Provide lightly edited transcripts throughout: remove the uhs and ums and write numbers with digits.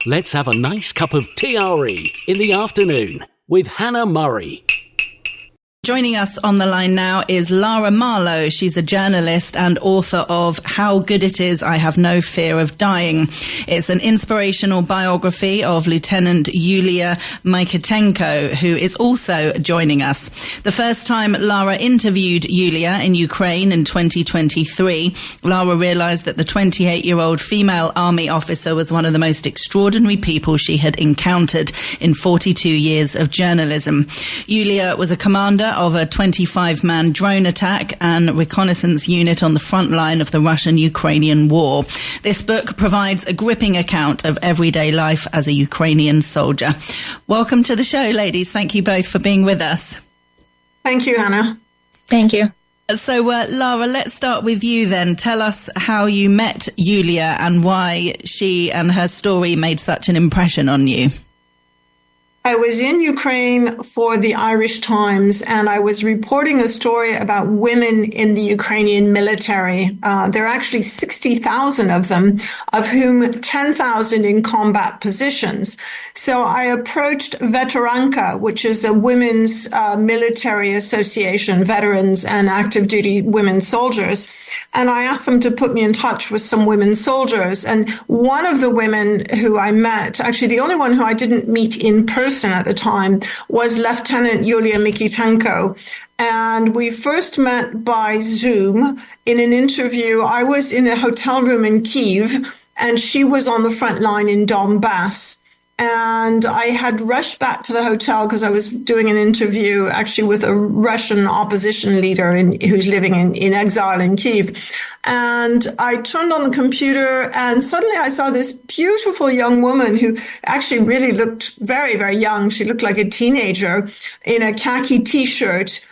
let's have a nice cup of TRE in the afternoon with Hannah Murray. Joining us on the line now is Lara Marlowe. She's a journalist and author of How Good It Is, I Have No Fear of Dying. It's an inspirational biography of Lieutenant Yulia Mykytenko, who is also joining us. The first time Lara interviewed Yulia in Ukraine in 2023, Lara realized that the 28-year-old female army officer was one of the most extraordinary people she had encountered in 42 years of journalism. Yulia was a commander of a 25-man drone attack and reconnaissance unit on the front line of the Russian-Ukrainian war. This book provides a gripping account of everyday life as a Ukrainian soldier. Welcome to the show, ladies. Thank you both for being with us. Thank you, Hannah. Thank you. So, Lara, let's start with you then. Tell us how you met Yulia and why she and her story made such an impression on you. I was in Ukraine for the Irish Times, and I was reporting a story about women in the Ukrainian military. There are actually 60,000 of them, of whom 10,000 in combat positions. So I approached Veteranka, which is a women's military association, veterans and active duty women soldiers. And I asked them to put me in touch with some women soldiers. And one of the women who I met, actually the only one who I didn't meet in person at the time, was Lieutenant Yulia Mykytenko. And we first met by Zoom in an interview. I was in a hotel room in Kyiv, and she was on the front line in Donbass. And I had rushed back to the hotel because I was doing an interview actually with a Russian opposition leader who's living in exile in Kyiv. And I turned on the computer and suddenly I saw this beautiful young woman who actually really looked very, very young. She looked like a teenager in a khaki T-shirt,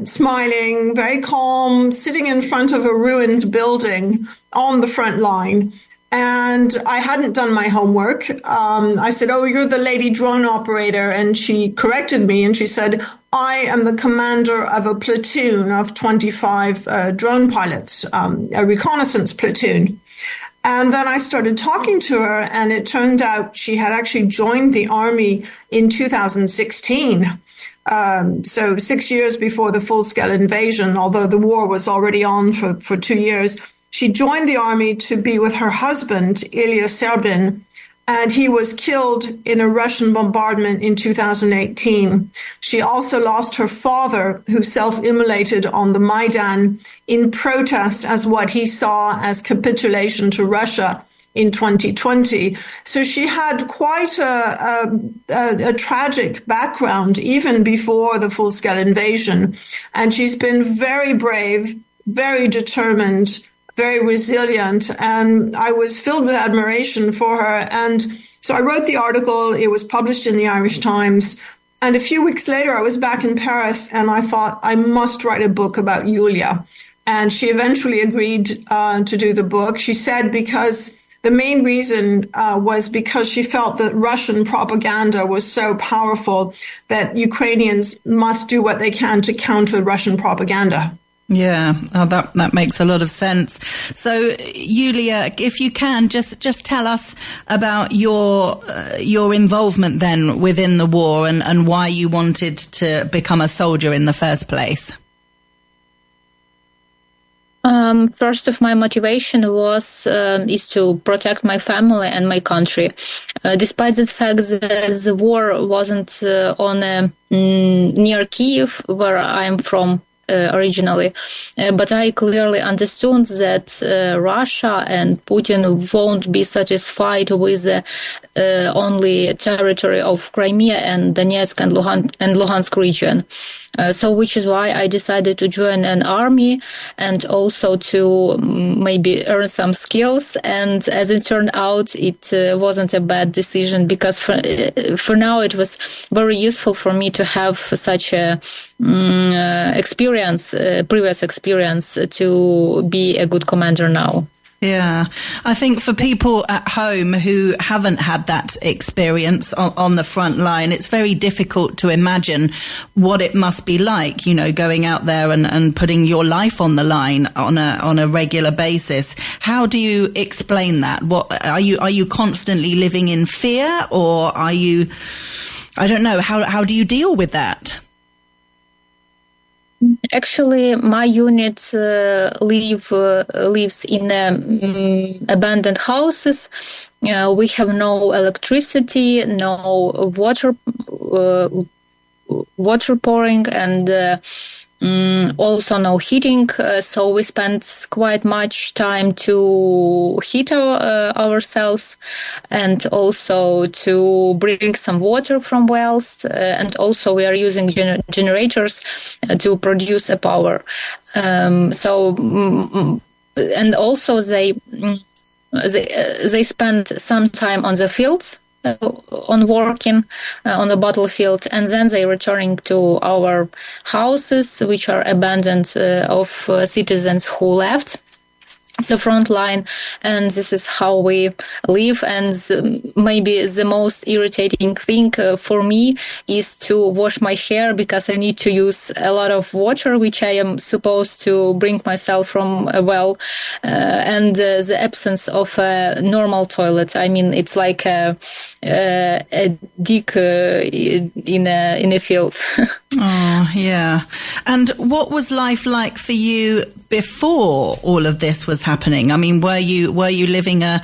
smiling, very calm, sitting in front of a ruined building on the front line. And I hadn't done my homework. I said, "Oh, you're the lady drone operator." And she corrected me and she said, "I am the commander of a platoon of 25 drone pilots, a reconnaissance platoon." And then I started talking to her, and it turned out she had actually joined the army in 2016. So 6 years before the full-scale invasion, although the war was already on for 2 years. She joined the army to be with her husband, Ilya Serbin, and he was killed in a Russian bombardment in 2018. She also lost her father, who self-immolated on the Maidan in protest as what he saw as capitulation to Russia in 2020. So she had quite a tragic background even before the full-scale invasion. And she's been very brave, very determined, very resilient, and I was filled with admiration for her. And so I wrote the article. It was published in the Irish Times. And a few weeks later, I was back in Paris, and I thought I must write a book about Yulia. And she eventually agreed to do the book. She said because the main reason was because she felt that Russian propaganda was so powerful that Ukrainians must do what they can to counter Russian propaganda. Yeah, that makes a lot of sense. So, Yulia, if you can, just tell us about your involvement then within the war and why you wanted to become a soldier in the first place. First of my motivation is to protect my family and my country. Despite the fact that the war wasn't near Kyiv, where I am from, originally, but I clearly understood that Russia and Putin won't be satisfied with the only territory of Crimea and Donetsk and Luhansk region. So which is why I decided to join an army and also to maybe earn some skills. And as it turned out, it wasn't a bad decision because for now it was very useful for me to have such a previous experience to be a good commander now. Yeah. I think for people at home who haven't had that experience on the front line, it's very difficult to imagine what it must be like, you know, going out there and putting your life on the line on a regular basis. How do you explain that? What are you constantly living in fear, or are you, I don't know, how do you deal with that? Actually, my unit lives in abandoned houses. We have no electricity, no water pouring, and also no heating. So we spend quite much time to heat ourselves, and also to bring some water from wells. And also we are using generators to produce a power. And also they spend some time on the fields, on working on the battlefield, and then they returning to our houses, which are abandoned of citizens who left the front line, and this is how we live. And maybe the most irritating thing for me is to wash my hair, because I need to use a lot of water, which I am supposed to bring myself from a well, and the absence of a normal toilet. I mean, it's like a dig in a field. Oh, yeah. And what was life like for you before all of this was happening? I mean, were you living a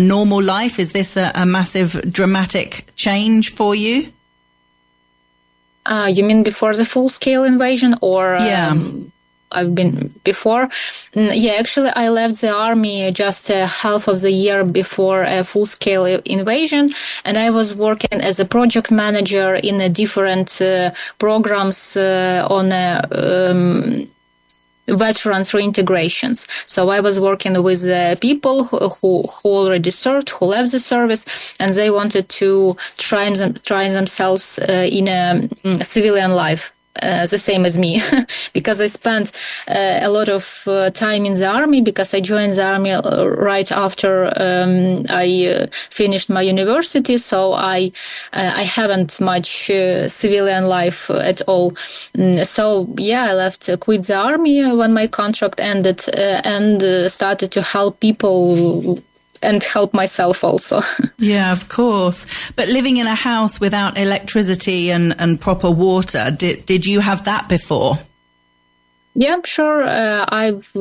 normal life? Is this a massive dramatic change for you? You mean before the full-scale invasion, or? Yeah. I've been before. Yeah, actually, I left the army just half of the year before a full-scale invasion, and I was working as a project manager in a different programs on veterans reintegrations. So I was working with people who already served, who left the service, and they wanted to try themselves in a civilian life. The same as me, because I spent a lot of time in the army, because I joined the army right after I finished my university. So I haven't much civilian life at all. So yeah, I quit the army when my contract ended, and started to help people and help myself also. Yeah, of course. But living in a house without electricity and proper water, did you have that before? Yeah, sure. I've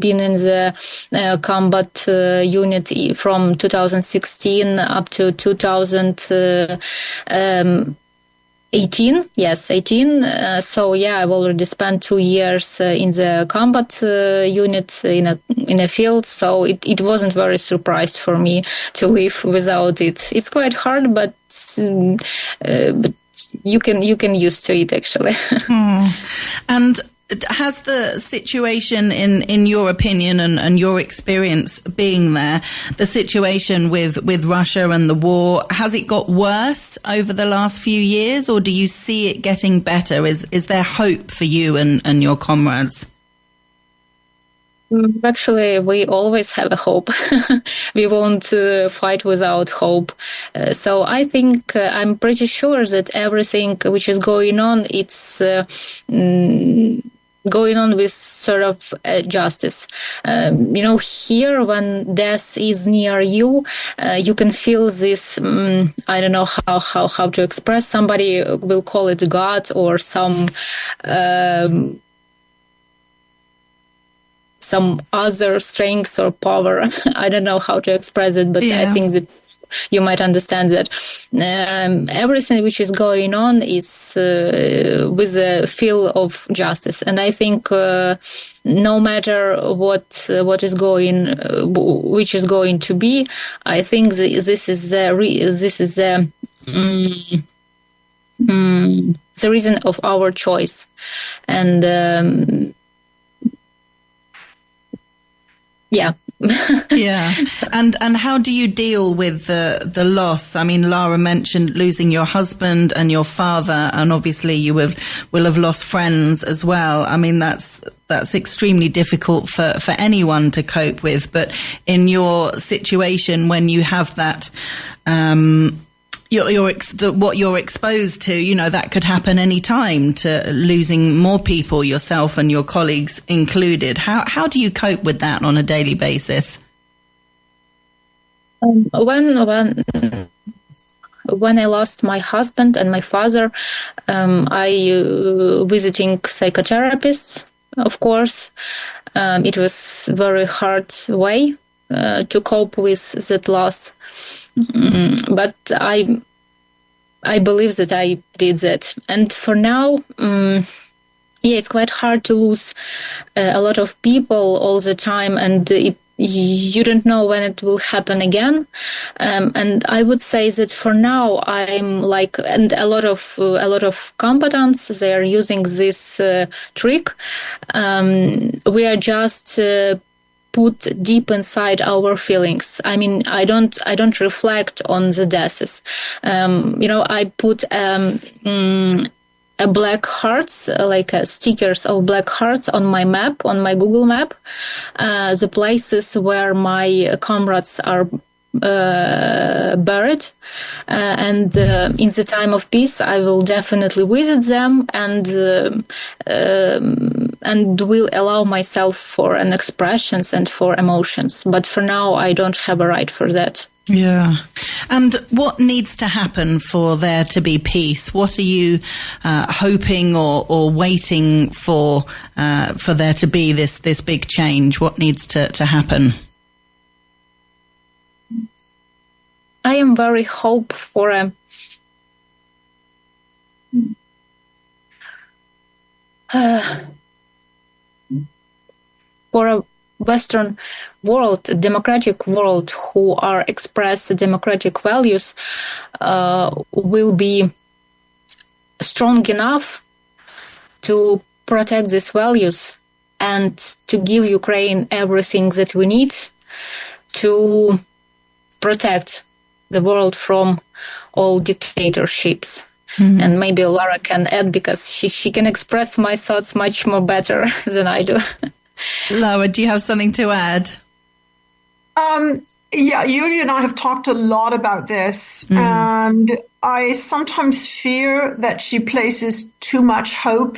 been in the combat unit from 2016 up to 2018. Yes, 18. So yeah, I've already spent 2 years in the combat unit in a field. So it wasn't very surprised for me to live without it. It's quite hard, but you can used to it actually. And has the situation, in your opinion and your experience being there, the situation with Russia and the war, has it got worse over the last few years, or do you see it getting better? Is there hope for you and your comrades? Actually, we always have a hope. We won't fight without hope. So I think I'm pretty sure that everything which is going on, it's going on with sort of justice. Here, when death is near you, you can feel this, I don't know how to express. Somebody will call it God, or some other strength or power. I don't know how to express it, but yeah. I think that you might understand that everything which is going on is with a feel of justice. And I think no matter what is going, which is going to be, I think this is the reason of our choice. And yeah. Yeah. And how do you deal with the loss? I mean, Lara mentioned losing your husband and your father, and obviously you will have lost friends as well. I mean, that's that's extremely difficult for anyone to cope with. But in your situation, when you have that, what you're exposed to, you know, that could happen any time, to losing more people, yourself and your colleagues included. How do you cope with that on a daily basis? When I lost my husband and my father, I visiting psychotherapists, of course. It was very hard way to cope with that loss. But I believe that I did that. And for now, it's quite hard to lose a lot of people all the time, and you don't know when it will happen again. And I would say that for now, I'm like, and a lot of combatants, they are using this trick. We are just put deep inside our feelings. I mean, I don't reflect on the deaths. I put a black hearts, like stickers of black hearts on my map, on my Google map, the places where my comrades are buried, and in the time of peace I will definitely visit them and will allow myself for an expressions and for emotions. But for now I don't have a right for that. Yeah. And what needs to happen for there to be peace? What are you hoping or waiting for there to be this big change? What needs to happen? I am very hope for a Western world, democratic world, who are express democratic values, will be strong enough to protect these values and to give Ukraine everything that we need to protect the world from all dictatorships. Mm-hmm. And maybe Lara can add, because she can express my thoughts much more better than I do. Lara, do you have something to add? Yeah, Yulia and I have talked a lot about this, and I sometimes fear that she places too much hope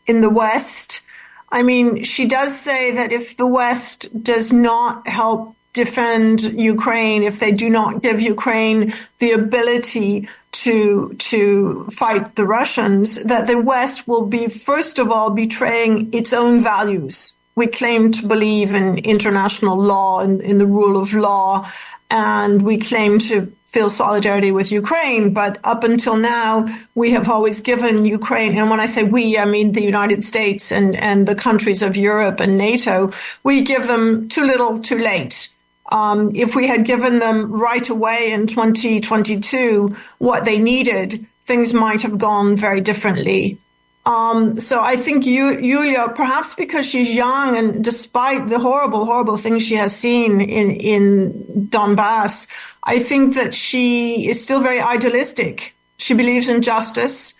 in the West. I mean, she does say that if the West does not help defend Ukraine, if they do not give Ukraine the ability to fight the Russians, that the West will be, first of all, betraying its own values. We claim to believe in international law and in the rule of law, and we claim to feel solidarity with Ukraine. But up until now, we have always given Ukraine, and when I say we, I mean the United States and the countries of Europe and NATO, we give them too little, too late. If we had given them right away in 2022 what they needed, things might have gone very differently. So I think Yulia, perhaps because she's young and despite the horrible, horrible things she has seen in Donbass, I think that she is still very idealistic. She believes in justice.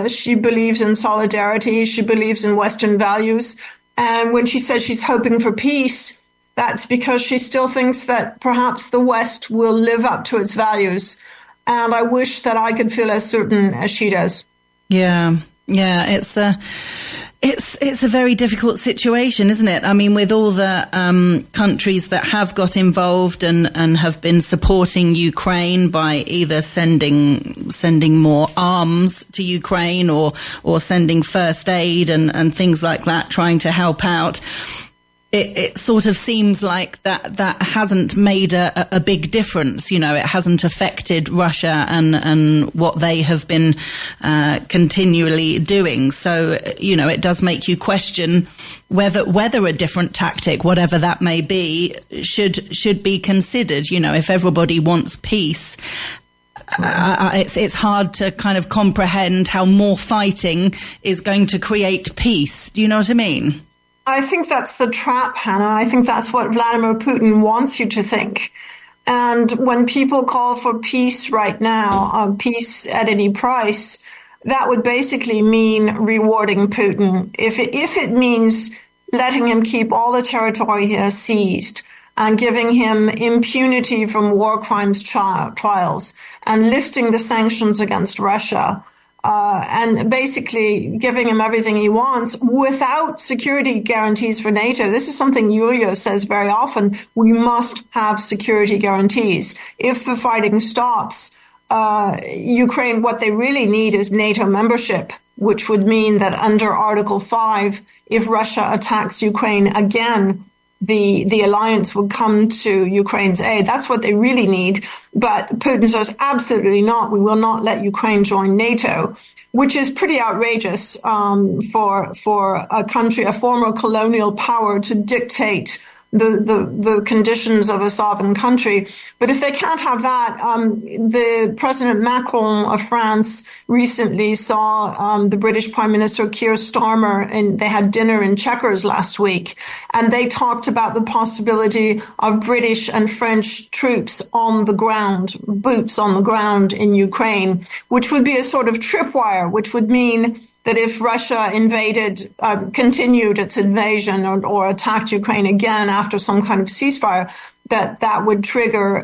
She believes in solidarity. She believes in Western values. And when she says she's hoping for peace, that's because she still thinks that perhaps the West will live up to its values. And I wish that I could feel as certain as she does. Yeah. Yeah, it's a very difficult situation, isn't it? I mean, with all the countries that have got involved and have been supporting Ukraine by either sending more arms to Ukraine or sending first aid and things like that, trying to help out. It sort of seems like that hasn't made a big difference. You know, it hasn't affected Russia and what they have been continually doing. So, you know, it does make you question whether a different tactic, whatever that may be, should be considered. You know, if everybody wants peace, it's hard to kind of comprehend how more fighting is going to create peace. Do you know what I mean? I think that's the trap, Hannah. I think that's what Vladimir Putin wants you to think. And when people call for peace right now, peace at any price, that would basically mean rewarding Putin. If it means letting him keep all the territory he has seized and giving him impunity from war crimes trials and lifting the sanctions against Russia, and basically giving him everything he wants without security guarantees for NATO. This is something Yulia says very often. We must have security guarantees. If the fighting stops, Ukraine, what they really need is NATO membership, which would mean that under Article 5, if Russia attacks Ukraine again, the alliance would come to Ukraine's aid. That's what they really need. But Putin says, absolutely not. We will not let Ukraine join NATO, which is pretty outrageous for a country, a former colonial power, to dictate the conditions of a sovereign country. But if they can't have that, the President Macron of France recently saw the British Prime Minister Keir Starmer, and they had dinner in Chequers last week, and they talked about the possibility of British and French troops on the ground, boots on the ground in Ukraine, which would be a sort of tripwire, which would mean that if Russia continued its invasion or attacked Ukraine again after some kind of ceasefire, that would trigger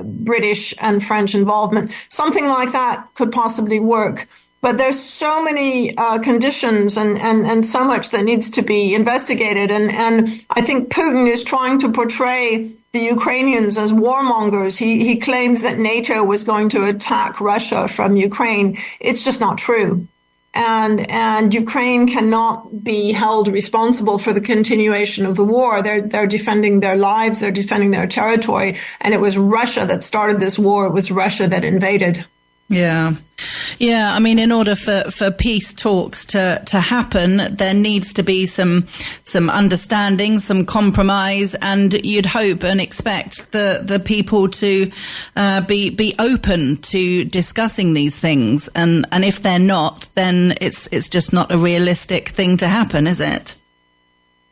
British and French involvement. Something like that could possibly work. But there's so many conditions and so much that needs to be investigated. And I think Putin is trying to portray the Ukrainians as warmongers. He claims that NATO was going to attack Russia from Ukraine. It's just not true. And Ukraine cannot be held responsible for the continuation of the war. They're defending their lives, they're defending their territory, and it was Russia that started this war. It was Russia that invaded. Yeah. Yeah, I mean, in order for peace talks to happen, there needs to be some understanding, some compromise, and you'd hope and expect the people to be open to discussing these things. And if they're not, then it's just not a realistic thing to happen, is it?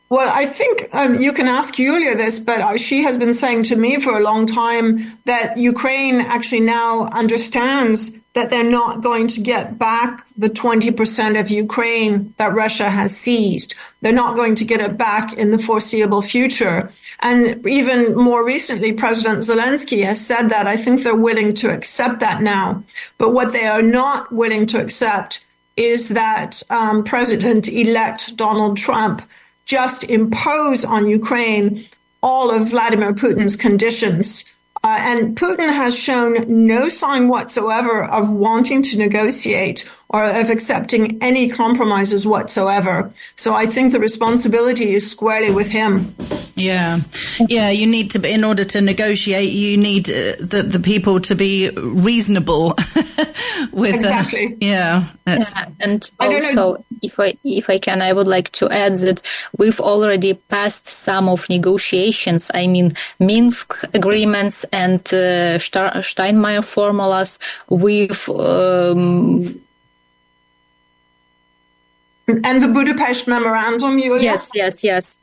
Well, I think you can ask Yulia this, but she has been saying to me for a long time that Ukraine actually now understands that they're not going to get back the 20% of Ukraine that Russia has seized. They're not going to get it back in the foreseeable future. And even more recently, President Zelensky has said that. I think they're willing to accept that now. But what they are not willing to accept is that President-elect Donald Trump just impose on Ukraine all of Vladimir Putin's conditions. And Putin has shown no sign whatsoever of wanting to negotiate or of accepting any compromises whatsoever. So I think the responsibility is squarely with him. Yeah. You need to, in order to negotiate, you need the people to be reasonable with. Exactly. And also, if I can, I would like to add that we've already passed some of negotiations. I mean, Minsk agreements and Steinmeier formulas. And the Budapest Memorandum, Yulia? Yes.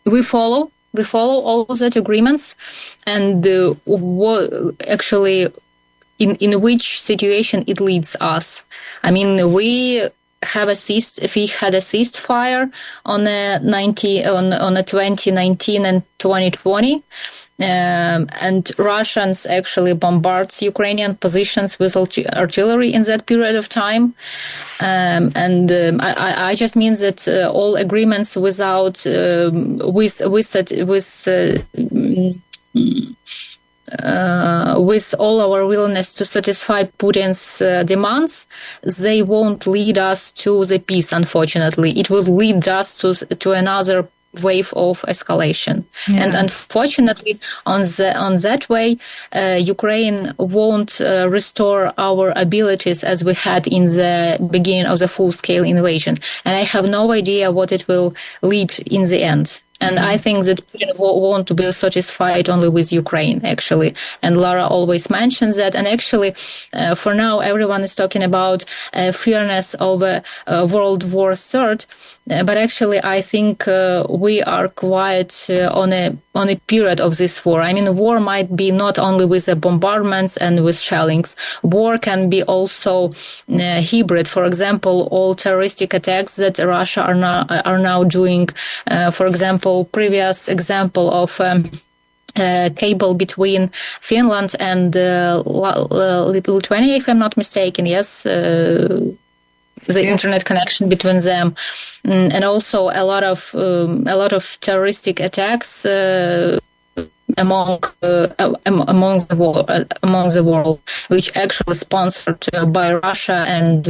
We follow all that agreements, and actually in which situation it leads us. I mean, we had a ceasefire on 2019 and 2020. And Russians actually bombards Ukrainian positions with artillery in that period of time. I just mean that all agreements with all our willingness to satisfy Putin's demands, they won't lead us to the peace, unfortunately. It will lead us to another wave of escalation. Yeah. And unfortunately, on that way, Ukraine won't restore our abilities as we had in the beginning of the full-scale invasion. And I have no idea what it will lead in the end. And I think that Putin won't be satisfied only with Ukraine, actually. And Lara always mentions that. And actually, for now, everyone is talking about fairness of World War III. But actually, I think we are quite on on a period of this war. I mean, war might be not only with the bombardments and with shellings. War can be also hybrid. For example, all terroristic attacks that Russia are now doing. For example, previous example of cable between Finland and Lithuania, if I'm not mistaken. Yes. Internet connection between them, and also a lot of terroristic attacks among the world, which actually sponsored by Russia and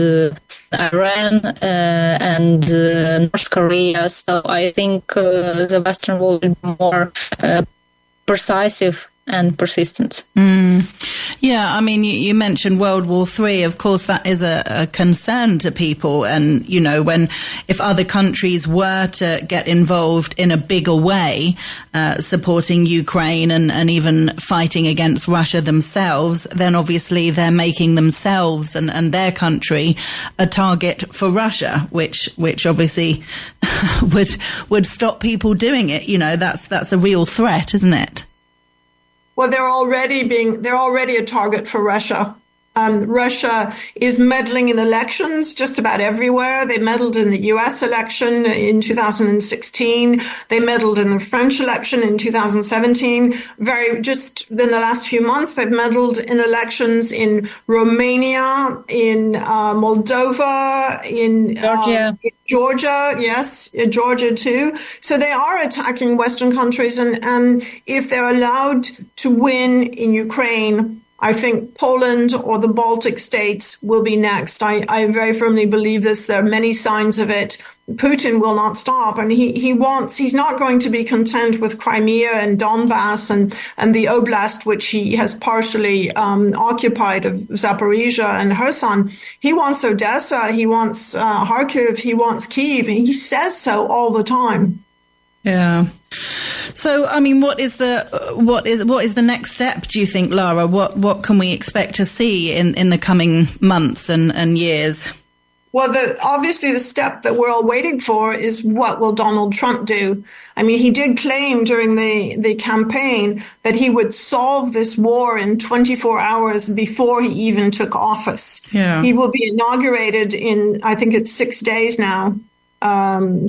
Iran and North Korea. So I think the Western world will be more persuasive and persistent. Yeah, I mean, you mentioned World War III. Of course, that is a concern to people. And, if other countries were to get involved in a bigger way, supporting Ukraine and even fighting against Russia themselves, then obviously they're making themselves and their country a target for Russia, which obviously would stop people doing it. That's a real threat, isn't it? Well, they're already a target for Russia. Russia is meddling in elections just about everywhere. They meddled in the U.S. election in 2016. They meddled in the French election in 2017. Just in the last few months, they've meddled in elections in Romania, in Moldova, in Georgia, yes, Georgia too. So they are attacking Western countries, and if they're allowed to win in Ukraine, I think Poland or the Baltic states will be next. I very firmly believe this. There are many signs of it. Putin will not stop, and he's not going to be content with Crimea and Donbass and the oblast, which he has partially occupied, of Zaporizhia and Kherson. He wants Odessa, he wants Kharkiv, he wants Kyiv. He says so all the time. Yeah. So, I mean, what is the next step, do you think, Lara? What can we expect to see in the coming months and years? Well, obviously the step that we're all waiting for is, what will Donald Trump do? I mean, he did claim during the campaign that he would solve this war in 24 hours before he even took office. Yeah. He will be inaugurated in, I think it's 6 days now. 7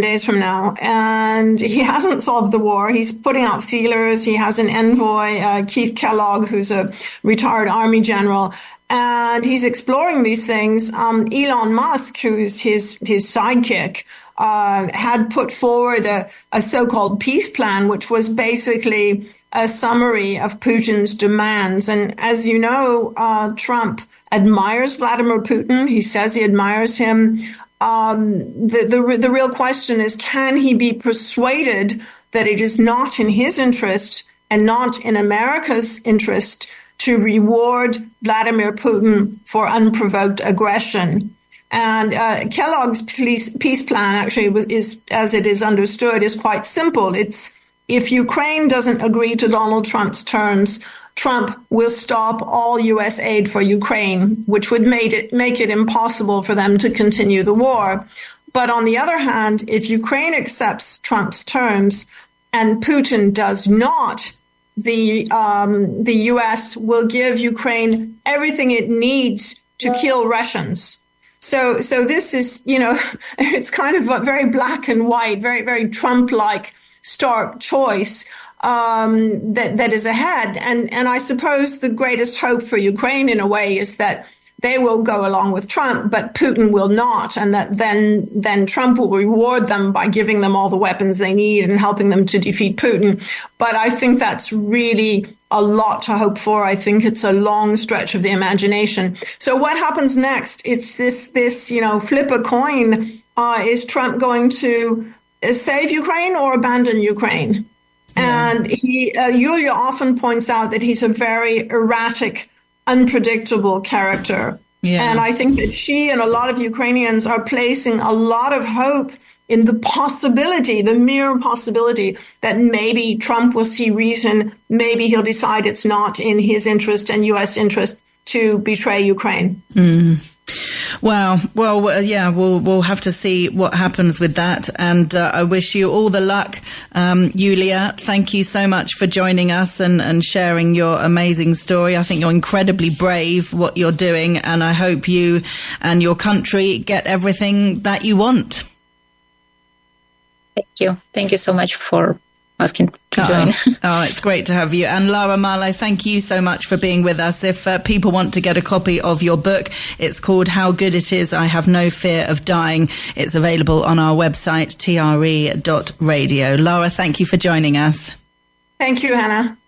days from now, and he hasn't solved the war. He's putting out feelers. He has an envoy, Keith Kellogg, who's a retired army general, and he's exploring these things. Elon Musk, who's his sidekick, had put forward a so-called peace plan, which was basically a summary of Putin's demands. And as you know, Trump admires Vladimir Putin. He says he admires him. The real question is, can he be persuaded that it is not in his interest and not in America's interest to reward Vladimir Putin for unprovoked aggression? And Kellogg's peace plan actually is, as it is understood, is quite simple. It's, if Ukraine doesn't agree to Donald Trump's terms, Trump will stop all U.S. aid for Ukraine, which would make it impossible for them to continue the war. But on the other hand, if Ukraine accepts Trump's terms and Putin does not, the U.S. will give Ukraine everything it needs to kill Russians. So this is, it's kind of a very black and white, very, very Trump-like stark choice that is ahead. And I suppose the greatest hope for Ukraine, in a way, is that they will go along with Trump, but Putin will not, and that then Trump will reward them by giving them all the weapons they need and helping them to defeat Putin. But I think that's really a lot to hope for. I think it's a long stretch of the imagination. So what happens next? It's this flip a coin. Is Trump going to save Ukraine or abandon Ukraine? And Yulia often points out that he's a very erratic, unpredictable character. Yeah. And I think that she and a lot of Ukrainians are placing a lot of hope in the possibility, the mere possibility, that maybe Trump will see reason, maybe he'll decide it's not in his interest and U.S. interest to betray Ukraine. Mm. Wow. Well, yeah, we'll have to see what happens with that. And I wish you all the luck. Yulia, thank you so much for joining us and sharing your amazing story. I think you're incredibly brave what you're doing, and I hope you and your country get everything that you want. Thank you. Thank you so much for asking to join. It's great to have you. And Lara, Marlowe, thank you so much for being with us. If people want to get a copy of your book, it's called How Good It Is, I Have No Fear of Dying. It's available on our website, tre.radio. Lara, thank you for joining us. Thank you, Hannah.